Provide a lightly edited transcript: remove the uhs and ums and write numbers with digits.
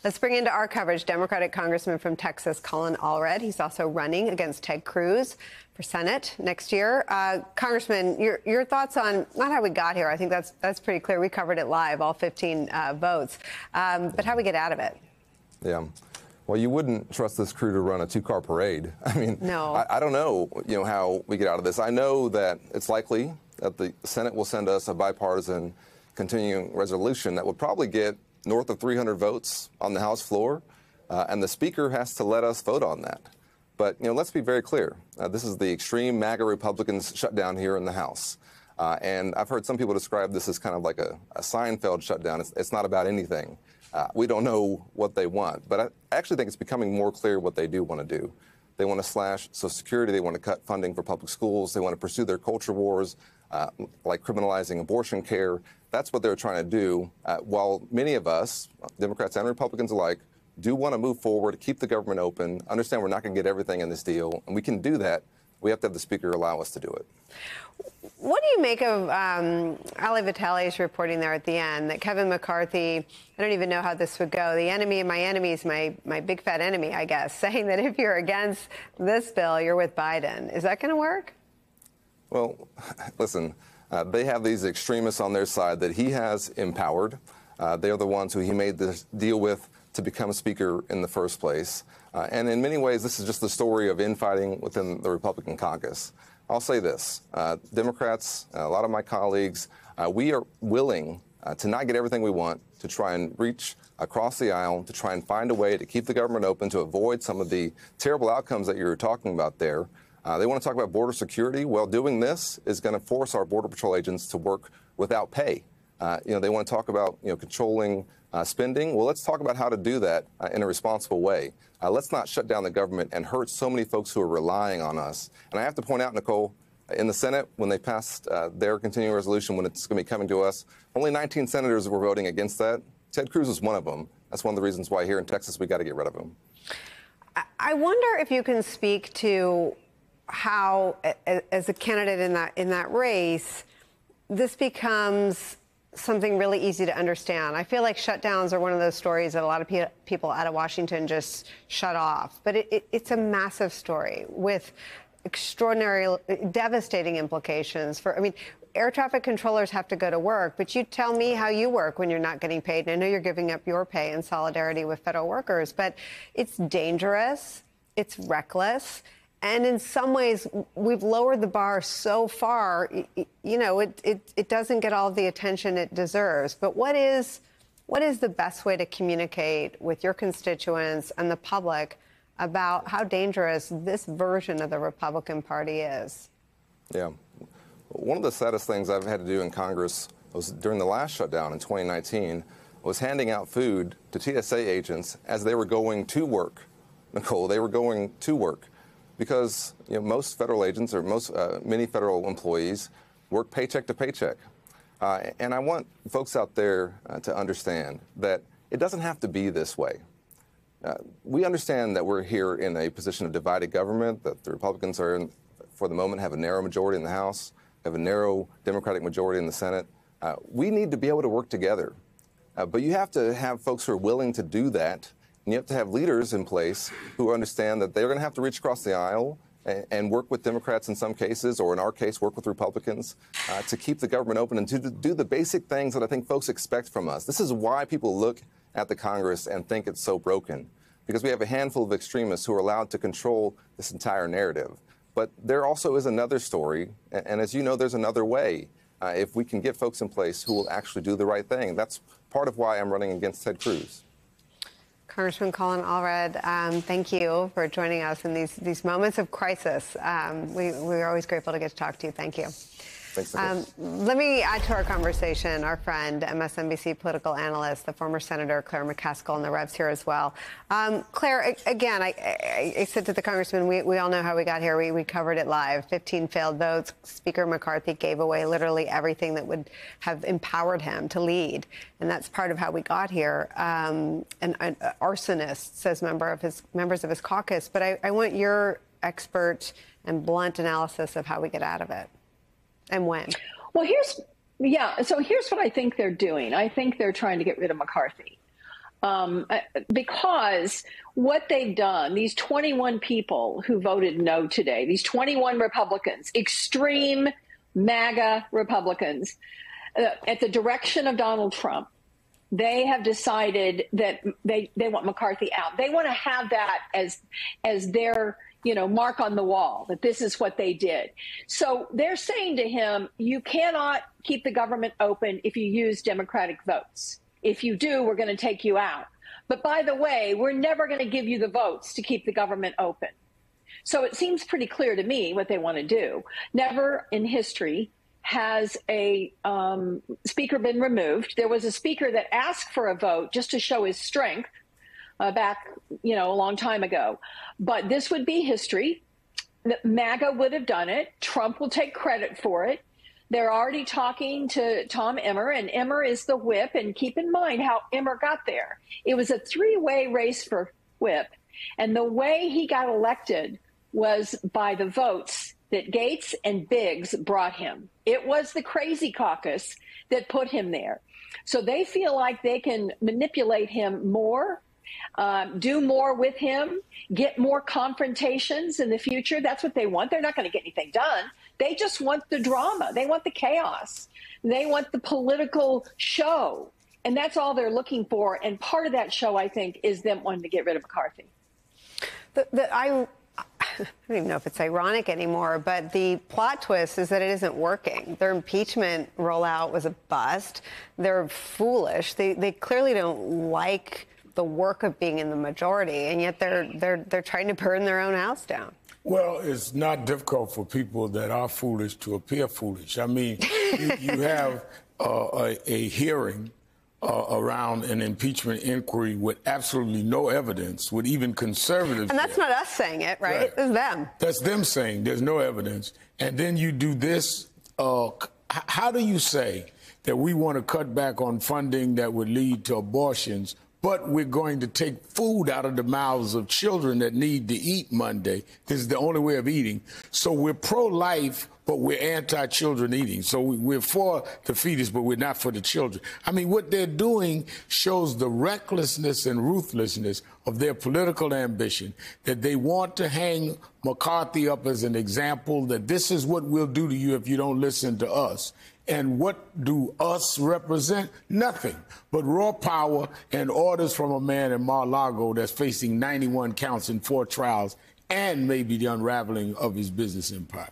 Let's bring into our coverage Democratic Congressman from Texas, Colin Allred. He's also running against Ted Cruz for Senate next year. Congressman, your thoughts on not how we got here. I think that's pretty clear. We covered it live, all 15 votes, but how we get out of it. Yeah. Well, you wouldn't trust this crew to run a two-car parade. I mean, no. I don't know, how we get out of this. I know that it's likely that the Senate will send us a bipartisan continuing resolution that would probably get north of 300 votes on the House floor, and the Speaker has to let us vote on that. But, let's be very clear. This is the extreme MAGA Republicans shutdown here in the House. And I've heard some people describe this as kind of like a Seinfeld shutdown. It's not about anything. We don't know what they want. But I actually think it's becoming more clear what they do want to do. They want to slash Social Security. They want to cut funding for public schools. They want to pursue their culture wars, like criminalizing abortion care. That's what they're trying to do, while many of us, Democrats and Republicans alike, do want to move forward, keep the government open, understand we're not going to get everything in this deal, and we can do that. We have to have the Speaker allow us to do it. What do you make of Ali Vitale's reporting there at the end that Kevin McCarthy, I don't even know how this would go, the enemy of my enemy is my big fat enemy, I guess, saying that if you're against this bill, you're with Biden. Is that going to work? Well, listen, they have these extremists on their side that he has empowered. They are the ones who he made this deal with to become Speaker in the first place. And in many ways, this is just the story of infighting within the Republican caucus. I'll say this. Democrats, a lot of my colleagues, we are willing to not get everything we want, to try and reach across the aisle, to try and find a way to keep the government open, to avoid some of the terrible outcomes that you're talking about there. They want to talk about border security. Well, doing this is going to force our Border Patrol agents to work without pay. They want to talk about, controlling spending. Well, let's talk about how to do that in a responsible way. Let's not shut down the government and hurt so many folks who are relying on us. And I have to point out, Nicole, in the Senate, when they passed their continuing resolution, when it's going to be coming to us, only 19 senators were voting against that. Ted Cruz is one of them. That's one of the reasons why here in Texas we got to get rid of him. I wonder if you can speak to how, as a candidate in that race, this becomes something really easy to understand. I feel like shutdowns are one of those stories that a lot of people out of Washington just shut off. But it's a massive story with extraordinary, devastating implications for, air traffic controllers have to go to work, but you tell me how you work when you're not getting paid. And I know you're giving up your pay in solidarity with federal workers, but it's dangerous, it's reckless. And in some ways, we've lowered the bar so far, it doesn't get all the attention it deserves. But what is the best way to communicate with your constituents and the public about how dangerous this version of the Republican Party is? Yeah. One of the saddest things I've had to do in Congress was during the last shutdown in 2019 was handing out food to TSA agents as they were going to work. Nicole, they were going to work. Because most federal agents or many federal employees work paycheck to paycheck. And I want folks out there to understand that it doesn't have to be this way. We understand that we're here in a position of divided government, that the Republicans are, for the moment, have a narrow majority in the House, have a narrow Democratic majority in the Senate. We need to be able to work together. But you have to have folks who are willing to do that. And you have to have leaders in place who understand that they're going to have to reach across the aisle and work with Democrats in some cases, or in our case, work with Republicans to keep the government open and to do the basic things that I think folks expect from us. This is why people look at the Congress and think it's so broken, because we have a handful of extremists who are allowed to control this entire narrative. But there also is another story, and as you know, there's another way. If we can get folks in place who will actually do the right thing. That's part of why I'm running against Ted Cruz. Congressman Colin Allred, thank you for joining us in these moments of crisis. We're always grateful to get to talk to you. Thank you. Thanks, Nicole. Let me add to our conversation our friend, MSNBC political analyst, the former Senator Claire McCaskill, and the Revs here as well. Claire, again, I said to the Congressman, we all know how we got here. We covered it live. 15 failed votes. Speaker McCarthy gave away literally everything that would have empowered him to lead. And that's part of how we got here. An arsonist, says members of his caucus. But I want your expert and blunt analysis of how we get out of it. And when? Well, here's what I think they're doing. I think they're trying to get rid of McCarthy. because what they've done, these 21 people who voted no today, these 21 Republicans, extreme MAGA Republicans, at the direction of Donald Trump, they have decided that they want McCarthy out. They want to have that as their mark on the wall, that this is what they did. So they're saying to him, you cannot keep the government open if you use Democratic votes. If you do, we're going to take you out. But by the way, we're never going to give you the votes to keep the government open. So it seems pretty clear to me what they want to do. Never in history has a speaker been removed. There was a speaker that asked for a vote just to show his strength back, a long time ago. But this would be history. MAGA would have done it. Trump will take credit for it. They're already talking to Tom Emmer, and Emmer is the whip. And keep in mind how Emmer got there. It was a three-way race for whip. And the way he got elected was by the votes that Gaetz and Biggs brought him. It was the crazy caucus that put him there. So they feel like they can manipulate him more, do more with him, get more confrontations in the future. That's what they want. They're not going to get anything done. They just want the drama. They want the chaos. They want the political show. And that's all they're looking for. And part of that show, I think, is them wanting to get rid of McCarthy. I don't even know if it's ironic anymore, but the plot twist is that it isn't working. Their impeachment rollout was a bust. They're foolish. They clearly don't like the work of being in the majority, and yet they're trying to burn their own house down. Well, it's not difficult for people that are foolish to appear foolish. I mean, you have a hearing around an impeachment inquiry with absolutely no evidence, with even conservatives. And that's not us saying it, right? It's them. That's them saying there's no evidence. And then you do this. How do you say that we want to cut back on funding that would lead to abortions, but we're going to take food out of the mouths of children that need to eat Monday? This is the only way of eating. So we're pro-life, but we're anti-children eating. So we're for the fetus, but we're not for the children. I mean, what they're doing shows the recklessness and ruthlessness of their political ambition, that they want to hang McCarthy up as an example, that this is what we'll do to you if you don't listen to us. And what do us represent? Nothing but raw power and orders from a man in Mar-a-Lago that's facing 91 counts in 4 trials and maybe the unraveling of his business empire.